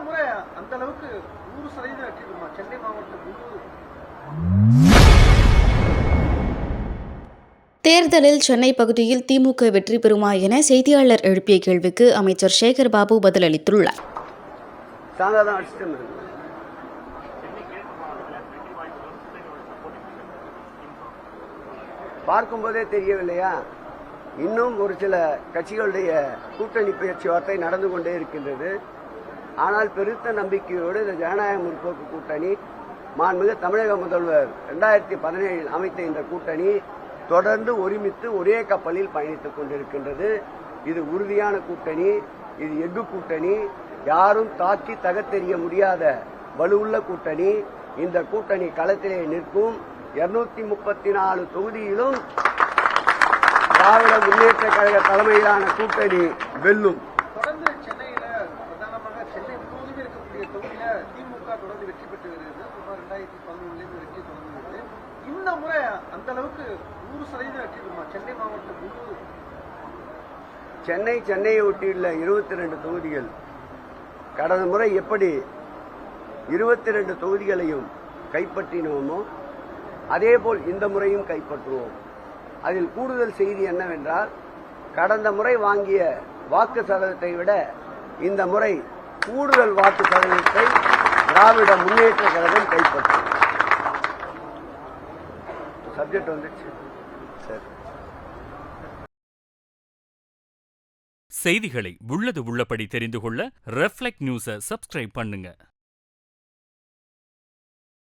முறை அந்த அளவுக்கு 100% வெற்றி பெறுமா சென்னை மாவட்டம் முழுவதும்? தேர்தலில் சென்னை பகுதியில் திமுக வெற்றி பெறுமா என செய்தியாளர் எழுப்பிய கேள்விக்கு அமைச்சர் சேகர் பாபு பதிலளித்துள்ளார். பார்க்கும்போதே தெரியவில்லையா, இன்னும் ஒரு சில கட்சிகளுடைய கூட்டணி பேச்சுவார்த்தை நடந்து கொண்டே இருக்கின்றது. ஆனால் பெருத்த நம்பிக்கையோடு இந்த ஜனநாயக முற்போக்கு கூட்டணி, மாண்புமிகு தமிழக முதல்வர் 2017 அமைத்த இந்த கூட்டணி தொடர்ந்து ஒருமித்து ஒரே கப்பலில் பயணித்துக் கொண்டிருக்கின்றது. இது உறுதியான கூட்டணி, இது எஃகு கூட்டணி, யாரும் தாக்கி தகத்தெறிய முடியாத வலுவுள்ள கூட்டணி. இந்த கூட்டணி களத்திலே நிற்கும். 234 தொகுதியிலும் திராவிட முன்னேற்ற கழக தலைமையிலான கூட்டணி வெல்லும். தொடர்ந்து சென்னையில பிரதானமாக சென்னை முழுவதும் இருக்கக்கூடிய தொகுதியில திமுக தொடர்ந்து வெற்றி பெற்று வருகிறது. 2011 வெற்றி தொடர்ந்து. இந்த முறை அந்த அளவுக்கு 100% வெற்றி பெறுமா சென்னை மாவட்டம் முழுவதும்? சென்னையை ஒட்டியுள்ள 22 தொகுதிகள் கடந்த முறை எப்படி 22 தொகுதிகளையும் கைப்பற்றினோமோ அதேபோல் இந்த முறையும் கைப்பற்றுவோம். அதில் கூடுதல் செய்தி என்னவென்றால், கடந்த முறை வாங்கிய வாக்கு சதவீதத்தை விட இந்த முறை கூடுதல் வாக்கு சதவீதத்தை திராவிட முன்னேற்ற கழகம் கைப்பற்றும். சப்ஜெக்ட் வந்துச்சு. சரி. செய்திகளை உள்ளது உள்ளபடி தெரிந்து கொள்ள ரெஃப்ளெக்ட் நியூஸை சப்ஸ்கிரைப் பண்ணுங்க.